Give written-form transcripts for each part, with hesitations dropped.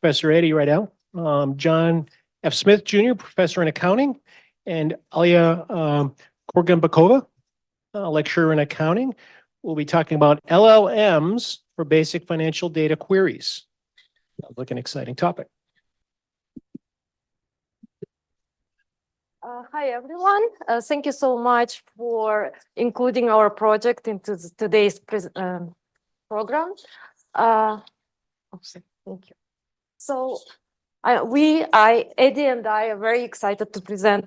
Professor JEddie Riedl, John F. Smith Jr., Professor in Accounting, and Aliya Korganbekova, lecturer in Accounting. We'll be talking about LLMs for basic financial data queries. Sounds like an exciting topic. Hi, everyone. Thank you so much for including our project into today's program. Thank you. So JEddie and I are very excited to present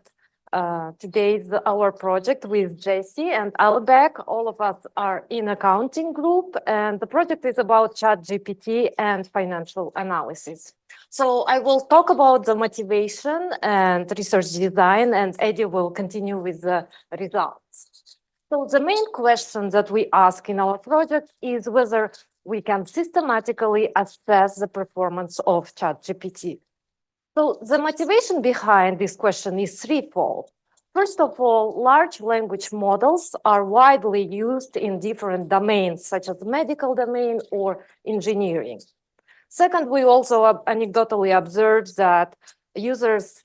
our project with JC and Albek. All of us are in accounting group, and the project is about ChatGPT and financial analysis. So I will talk about the motivation and research design, and JEddie will continue with the results. So the main question that we ask in our project is whether we can systematically assess the performance of ChatGPT. So the motivation behind this question is threefold. First of all, large language models are widely used in different domains, such as medical domain or engineering. Second, we also anecdotally observed that users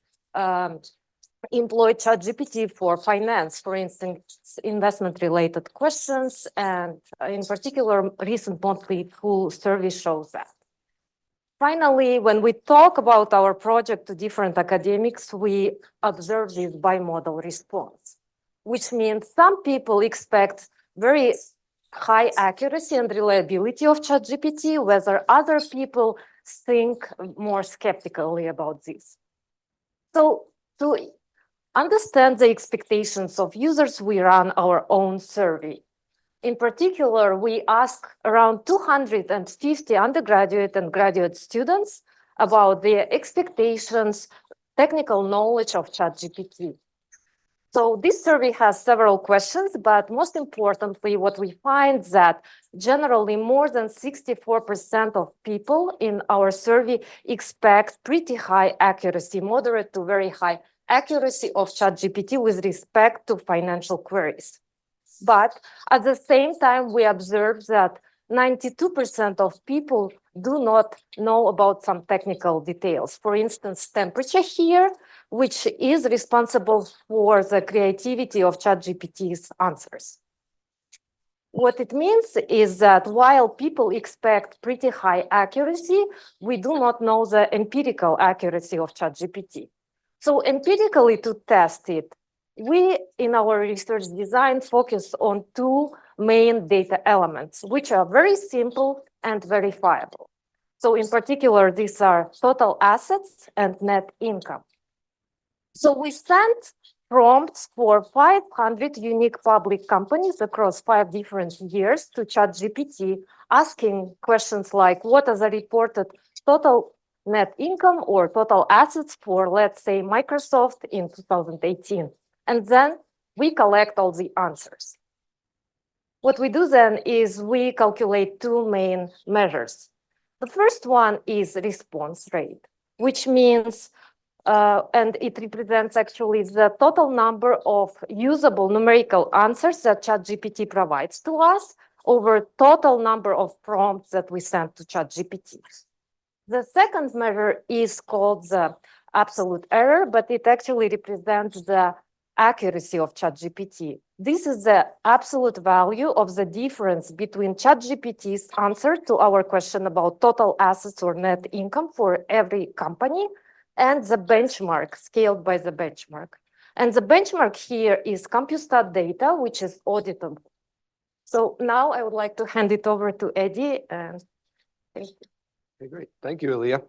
employ ChatGPT for finance, for instance, investment-related questions, and in particular, recent monthly full survey shows that. Finally, when we talk about our project to different academics, we observe this bimodal response, which means some people expect very high accuracy and reliability of ChatGPT, whether other people think more skeptically about this. So to understand the expectations of users, we run our own survey. In particular, we ask around 250 undergraduate and graduate students about their expectations, technical knowledge of ChatGPT. So this survey has several questions, but most importantly, what we find that generally more than 64% of people in our survey expect pretty high accuracy, moderate to very high accuracy of ChatGPT with respect to financial queries. But at the same time, we observe that 92% of people do not know about some technical details. For instance, temperature here, which is responsible for the creativity of ChatGPT's answers. What it means is that while people expect pretty high accuracy, we do not know the empirical accuracy of ChatGPT. So empirically, to test it, we, in our research design, focus on two main data elements, which are very simple and verifiable. So in particular, these are total assets and net income. So we sent prompts for 500 unique public companies across 5 different years to ChatGPT, asking questions like, what are the reported total net income or total assets for, let's say, Microsoft in 2018? And then we collect all the answers. What we do then is we calculate 2 main measures. The first one is response rate, which means, and it represents actually the total number of usable numerical answers that ChatGPT provides to us over total number of prompts that we send to ChatGPT. The second measure is called the absolute error, but it actually represents the accuracy of ChatGPT. This is the absolute value of the difference between ChatGPT's answer to our question about total assets or net income for every company and the benchmark scaled by the benchmark. And the benchmark here is CompuStat data, which is auditable. So now I would like to hand it over to JEddie. And thank you. Okay, great. Thank you, Aliya.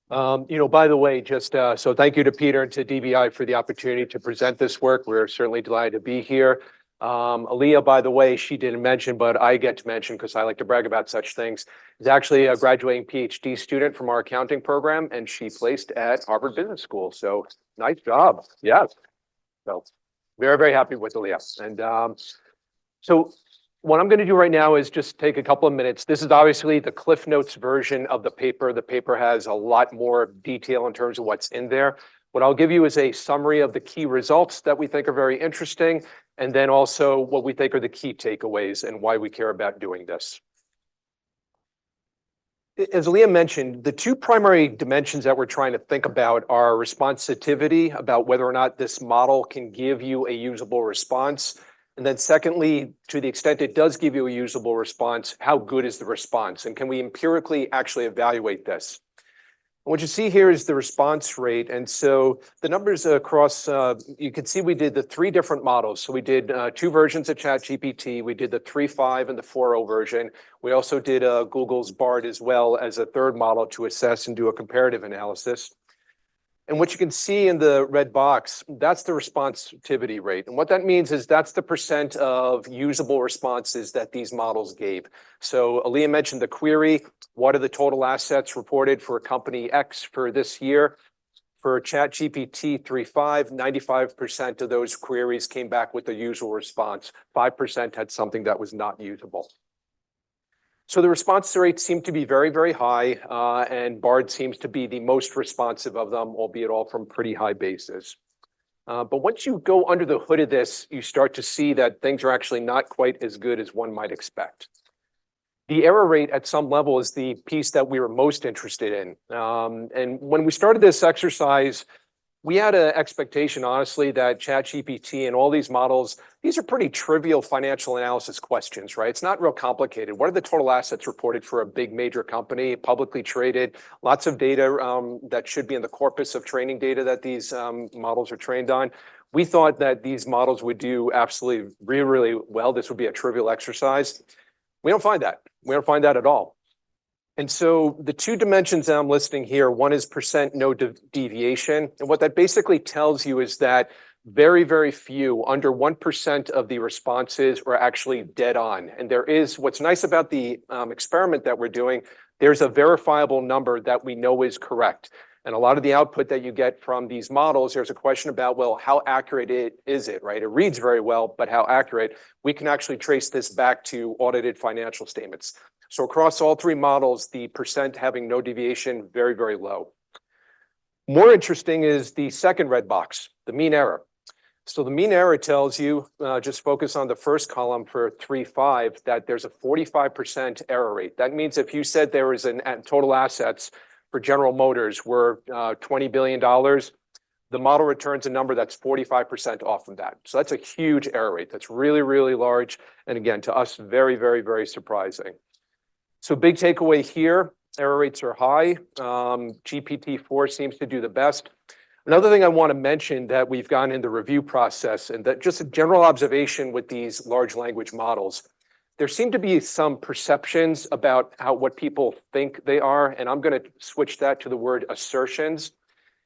By the way, just so thank you to Peter and to DBI for the opportunity to present this work. We're certainly delighted to be here. Aliya, by the way, she didn't mention, but I get to mention because I like to brag about such things, is actually a graduating PhD student from our accounting program, and she placed at Harvard Business School. So nice job. Yes. So very, very happy with Aliya. And so what I'm going to do right now is just take a couple of minutes. This is obviously the Cliff Notes version of the paper. The paper has a lot more detail in terms of what's in there. What I'll give you is a summary of the key results that we think are very interesting, and then also what we think are the key takeaways and why we care about doing this. As Aliya mentioned, the two primary dimensions that we're trying to think about are responsivity, about whether or not this model can give you a usable response. And then secondly, to the extent it does give you a usable response, how good is the response? And can we empirically actually evaluate this? What you see here is the response rate. And so the numbers across, you can see we did the three different models. So we did two versions of ChatGPT. We did the 3.5 and the 4.0 version. We also did Google's Bard as well as a third model to assess and do a comparative analysis. And what you can see in the red box, that's the responsivity rate. And what that means is that's the percent of usable responses that these models gave. So Aliya mentioned the query. What are the total assets reported for company X for this year? For ChatGPT 3.5, 95% of those queries came back with a usable response. 5% had something that was not usable. So the response rates seem to be very, very high, and Bard seems to be the most responsive of them, albeit all from pretty high bases. But once you go under the hood of this, you start to see that things are actually not quite as good as one might expect. The error rate at some level is the piece that we were most interested in. And when we started this exercise, we had an expectation, honestly, that ChatGPT and all these models, these are pretty trivial financial analysis questions, right? It's not real complicated. What are the total assets reported for a big major company, publicly traded? Lots of data that should be in the corpus of training data that these models are trained on. We thought that these models would do absolutely really, really well. This would be a trivial exercise. We don't find that. We don't find that at all. And so the two dimensions I'm listing here, one is percent no deviation. And what that basically tells you is that very, very few, under 1% of the responses are actually dead on. And there is, what's nice about the experiment that we're doing, there's a verifiable number that we know is correct. And a lot of the output that you get from these models, there's a question about, well, how accurate is it, right? It reads very well, but how accurate? We can actually trace this back to audited financial statements. So across all three models, the percent having no deviation, very, very low. More interesting is the second red box, the mean error. So the mean error tells you, just focus on the first column for 3.5, that there's a 45% error rate. That means if you said there was an total assets for General Motors were $20 billion, the model returns a number that's 45% off from that. So that's a huge error rate. That's really, really large. And again, to us, very, very, very surprising. So big takeaway here, error rates are high. GPT-4 seems to do the best. Another thing I want to mention that we've gone in the review process, and that just a general observation with these large language models, there seem to be some perceptions about what people think they are, and I'm going to switch that to the word assertions.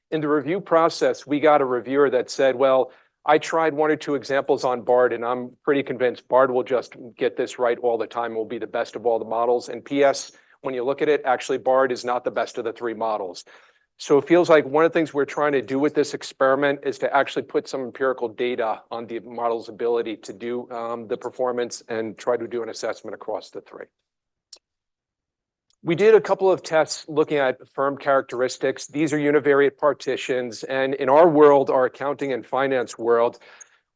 In the review process, we got a reviewer that said, well, I tried one or two examples on Bard, and I'm pretty convinced Bard will just get this right all the time, will be the best of all the models. And PS, when you look at it, actually Bard is not the best of the three models. So it feels like one of the things we're trying to do with this experiment is to actually put some empirical data on the model's ability to do the performance and try to do an assessment across the three. We did a couple of tests looking at firm characteristics. These are univariate partitions. And in our world, our accounting and finance world,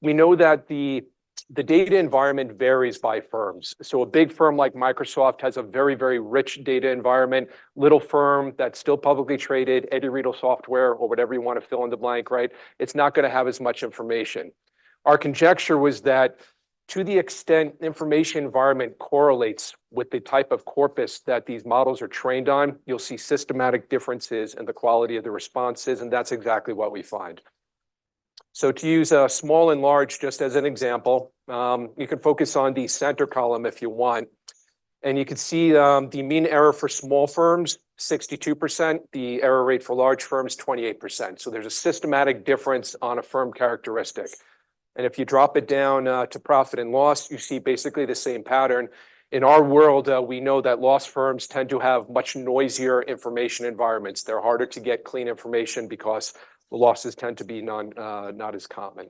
we know that the data environment varies by firms. So a big firm like Microsoft has a very, very rich data environment. Little firm that's still publicly traded, JEddie Riedl software, or whatever you want to fill in the blank, right? It's not going to have as much information. Our conjecture was that to the extent information environment correlates with the type of corpus that these models are trained on, you'll see systematic differences in the quality of the responses, and that's exactly what we find. So to use small and large just as an example, you can focus on the center column if you want, and you can see the mean error for small firms, 62%, the error rate for large firms, 28%. So there's a systematic difference on a firm characteristic. And if you drop it down to profit and loss, you see basically the same pattern. In our world, we know that loss firms tend to have much noisier information environments. They're harder to get clean information because the losses tend to be not as common.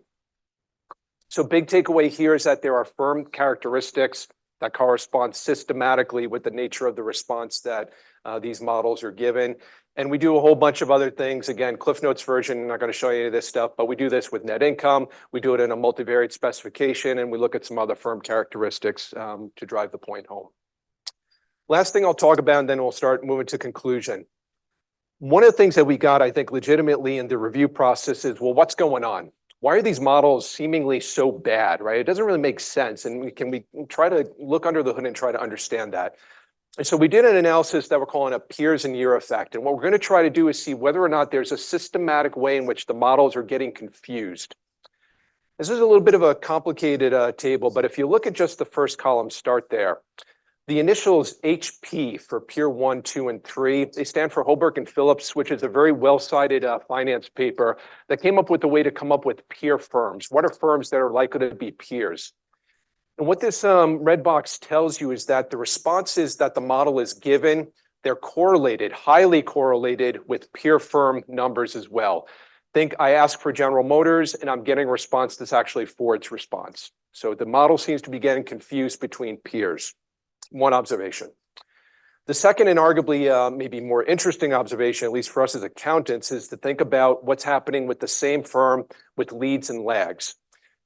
So big takeaway here is that there are firm characteristics that correspond systematically with the nature of the response that these models are given. And we do a whole bunch of other things. Again, Cliff Notes version, I'm not going to show you any of this stuff, but we do this with net income. We do it in a multivariate specification, and we look at some other firm characteristics to drive the point home. Last thing I'll talk about, and then we'll start moving to conclusion. One of the things that we got, I think, legitimately in the review process is, well, what's going on? Why are these models seemingly so bad, right? It doesn't really make sense. And we try to look under the hood and try to understand that. And so we did an analysis that we're calling a peers and year effect. And what we're going to try to do is see whether or not there's a systematic way in which the models are getting confused. This is a little bit of a complicated table, but if you look at just the first column, start there. The initials HP for Peer 1, 2, and 3, they stand for Holberg and Phillips, which is a very well-cited finance paper that came up with a way to come up with peer firms. What are firms that are likely to be peers? And what this red box tells you is that the responses that the model is given, they're correlated, highly correlated with peer firm numbers as well. Think I ask for General Motors and I'm getting a response that's actually Ford's response. So the model seems to be getting confused between peers. One observation. The second and arguably maybe more interesting observation, at least for us as accountants, is to think about what's happening with the same firm with leads and lags.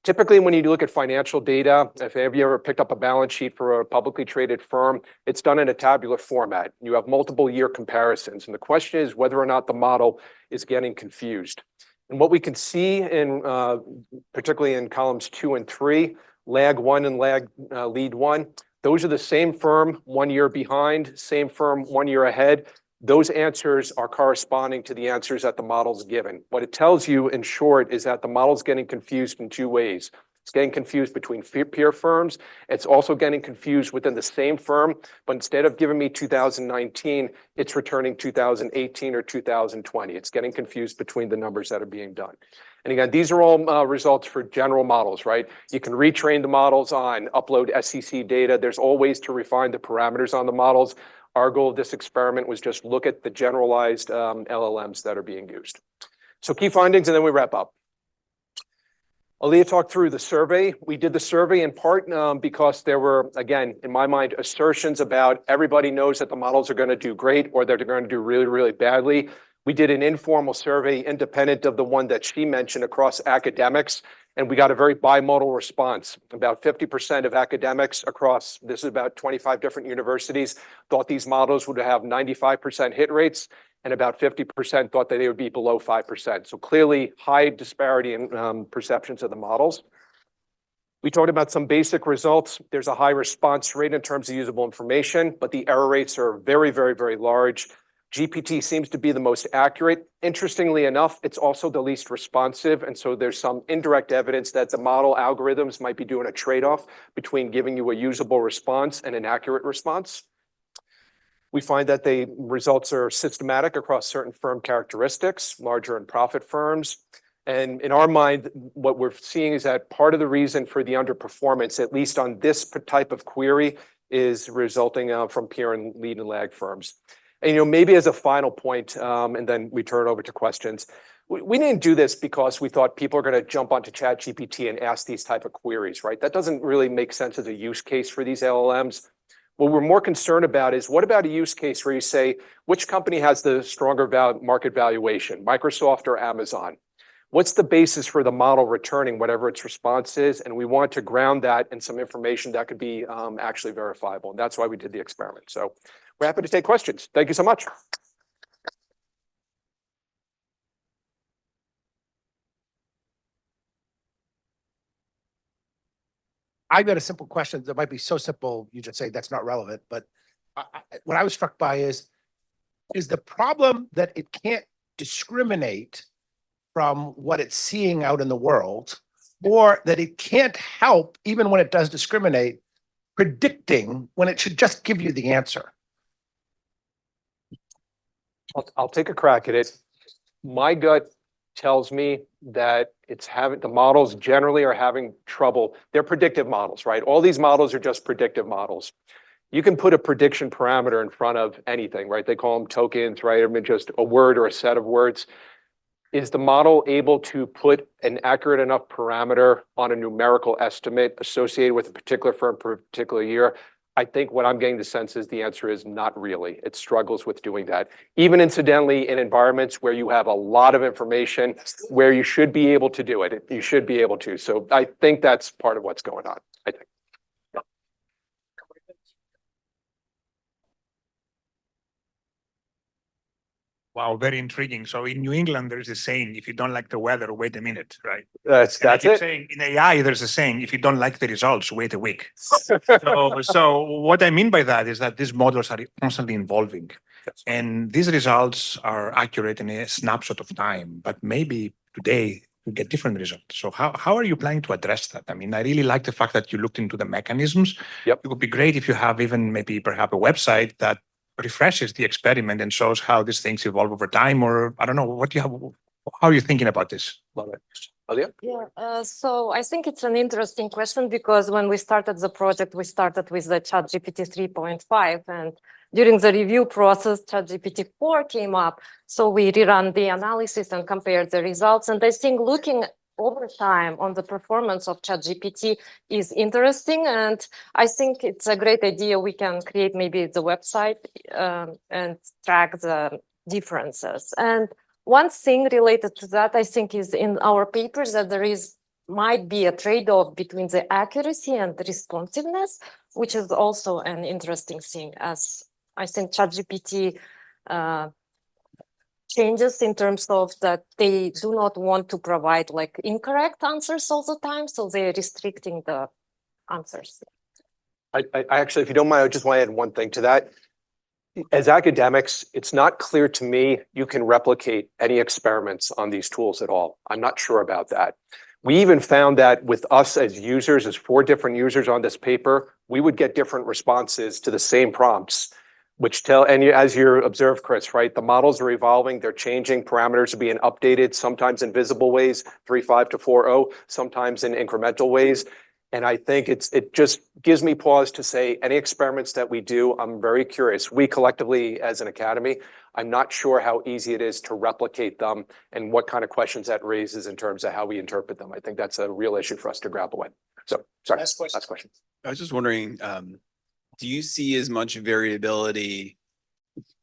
Typically, when you look at financial data, if have you ever picked up a balance sheet for a publicly traded firm, it's done in a tabular format. You have multiple year comparisons. And the question is whether or not the model is getting confused. And what we can see in particularly in columns 2 and 3, lag 1 and lead 1, those are the same firm 1 year behind, same firm 1 year ahead. Those answers are corresponding to the answers that the model's given. What it tells you, in short, is that the model's getting confused in two ways. It's getting confused between peer firms. It's also getting confused within the same firm, but instead of giving me 2019, it's returning 2018 or 2020. It's getting confused between the numbers that are being done. And again, these are all results for general models, right? You can retrain the models on upload SEC data. There's all ways to refine the parameters on the models. Our goal of this experiment was just look at the generalized LLMs that are being used. So key findings, and then we wrap up. Aliya talked through the survey. We did the survey in part because there were, again, in my mind, assertions about everybody knows that the models are going to do great or that they're going to do really, really badly. We did an informal survey independent of the one that she mentioned across academics, and we got a very bimodal response. About 50% of academics across, this is about 25 different universities, thought these models would have 95% hit rates, and about 50% thought that they would be below 5%. So clearly high disparity in perceptions of the models. We talked about some basic results. There's a high response rate in terms of usable information, but the error rates are very, very, very large. GPT seems to be the most accurate. Interestingly enough, it's also the least responsive. And so there's some indirect evidence that the model algorithms might be doing a trade-off between giving you a usable response and an accurate response. We find that the results are systematic across certain firm characteristics, larger and profit firms. And in our mind, what we're seeing is that part of the reason for the underperformance, at least on this type of query, is resulting from peer and lead and lag firms. And maybe as a final point, and then we turn it over to questions. We didn't do this because we thought people are going to jump onto ChatGPT and ask these type of queries, right? That doesn't really make sense as a use case for these LLMs. What we're more concerned about is what about a use case where you say, which company has the stronger market valuation, Microsoft or Amazon? What's the basis for the model returning whatever its response is? And we want to ground that in some information that could be actually verifiable. And that's why we did the experiment. So we're happy to take questions. Thank you so much. I've got a simple question that might be so simple, you just say that's not relevant. But what I was struck by is the problem that it can't discriminate from what it's seeing out in the world, or that it can't help, even when it does discriminate, predicting when it should just give you the answer? I'll take a crack at it. My gut tells me that the models generally are having trouble. They're predictive models, right? All these models are just predictive models. You can put a prediction parameter in front of anything, right? They call them tokens, right? I mean, just a word or a set of words. Is the model able to put an accurate enough parameter on a numerical estimate associated with a particular firm for a particular year? I think what I'm getting the sense is the answer is not really. It struggles with doing that. Even incidentally, in environments where you have a lot of information, where you should be able to do it, you should be able to. So I think that's part of what's going on, I think. Wow, very intriguing. So in New England, there's a saying, if you don't like the weather, wait a minute, right? That's And I keep it. saying in AI, there's a saying, if you don't like the results, wait a week. So what I mean by that is that these models are constantly evolving. Yes. And these results are accurate in a snapshot of time, but maybe today we get different results. So how are you planning to address that? I mean, I really like the fact that you looked into the mechanisms. Yep. It would be great if you have even maybe perhaps a website that refreshes the experiment and shows how these things evolve over time, or I don't know, what do you have, how are you thinking about this? Love it. Aliya? Yeah, so I think it's an interesting question because when we started the project, we started with the ChatGPT 3.5, and during the review process, ChatGPT 4 came up. So we rerun the analysis and compared the results. And I think looking over time on the performance of ChatGPT is interesting. And I think it's a great idea. We can create maybe the website and track the differences. And one thing related to that, I think, is in our papers that there might be a trade-off between the accuracy and the responsiveness, which is also an interesting thing, as I think ChatGPT changes in terms of that they do not want to provide like incorrect answers all the time, so they're restricting the answers. I actually, if you don't mind, I just want to add one thing to that. As academics, it's not clear to me you can replicate any experiments on these tools at all. I'm not sure about that. We even found that with us as users, as 4 different users on this paper, we would get different responses to the same prompts, which and as you observed, Chris, right? The models are evolving, they're changing, parameters are being updated, sometimes in visible ways, 3.5 to 4.0, sometimes in incremental ways. And I think it just gives me pause to say any experiments that we do, I'm very curious. We collectively as an academy, I'm not sure how easy it is to replicate them and what kind of questions that raises in terms of how we interpret them. I think that's a real issue for us to grapple with. So, sorry, last question. I was just wondering, do you see as much variability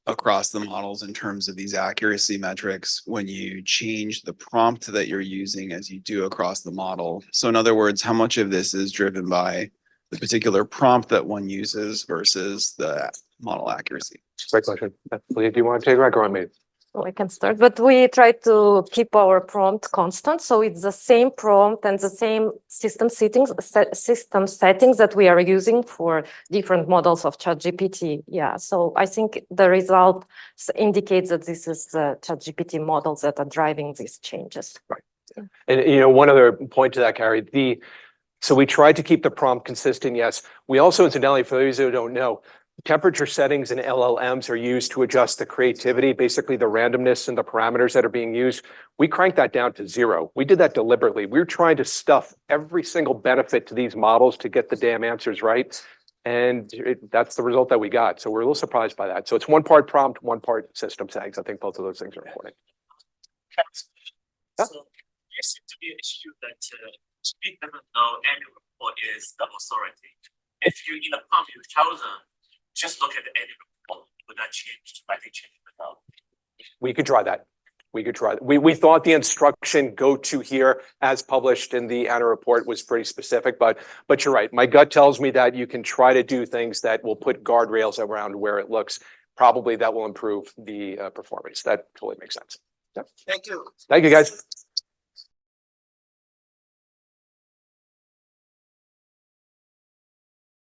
across the models in terms of these accuracy metrics when you change the prompt that you're using as you do across the model? So in other words, how much of this is driven by the particular prompt that one uses versus the model accuracy? Great question. Aliya, do you want to take it or on me? So I can start, but we try to keep our prompt constant. So it's the same prompt and the same system settings that we are using for different models of ChatGPT. Yeah, so I think the result indicates that this is the ChatGPT models that are driving these changes. Right. Yeah. And one other point to that, Carrie, so we tried to keep the prompt consistent, yes. We also, incidentally, for those who don't know, temperature settings in LLMs are used to adjust the creativity, basically the randomness and the parameters that are being used. We cranked that down to 0. We did that deliberately. We're trying to stuff every single benefit to these models to get the damn answers right. And that's the result that we got. So we're a little surprised by that. So it's 1 part prompt, 1 part system settings. I think both of those things are important. So there seems to be an issue that speak doesn't know annual report is the authority. If you in a prompt you chosen, just look at the annual report, would that change? Might they change the result? We could try that. We could try that. We thought the instruction go to here as published in the annual report was pretty specific, but you're right. My gut tells me that you can try to do things that will put guardrails around where it looks. Probably that will improve the performance. That totally makes sense. Yep. Thank you. Thank you, guys.